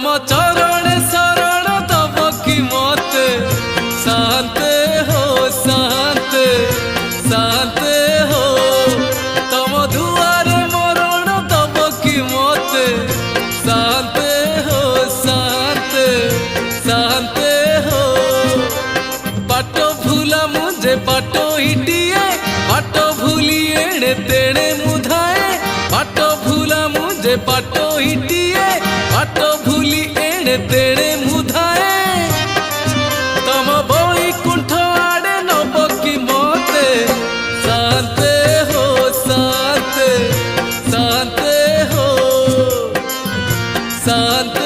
तम चरण शरण तब की मत शांते हो शांते शांते हो तम दुआरे मरण तब की मत शांते हो शांते शांते हो बाट भूला मुझे बाट इटिए बाट भूली एणे तेणे मुधाए बाट भूला मुझे बाट इटिए बाट भूली एणे तेणे मुधाए तम बैकुंठ आड़े नब की मते शांते हो शांते शांते हो शांत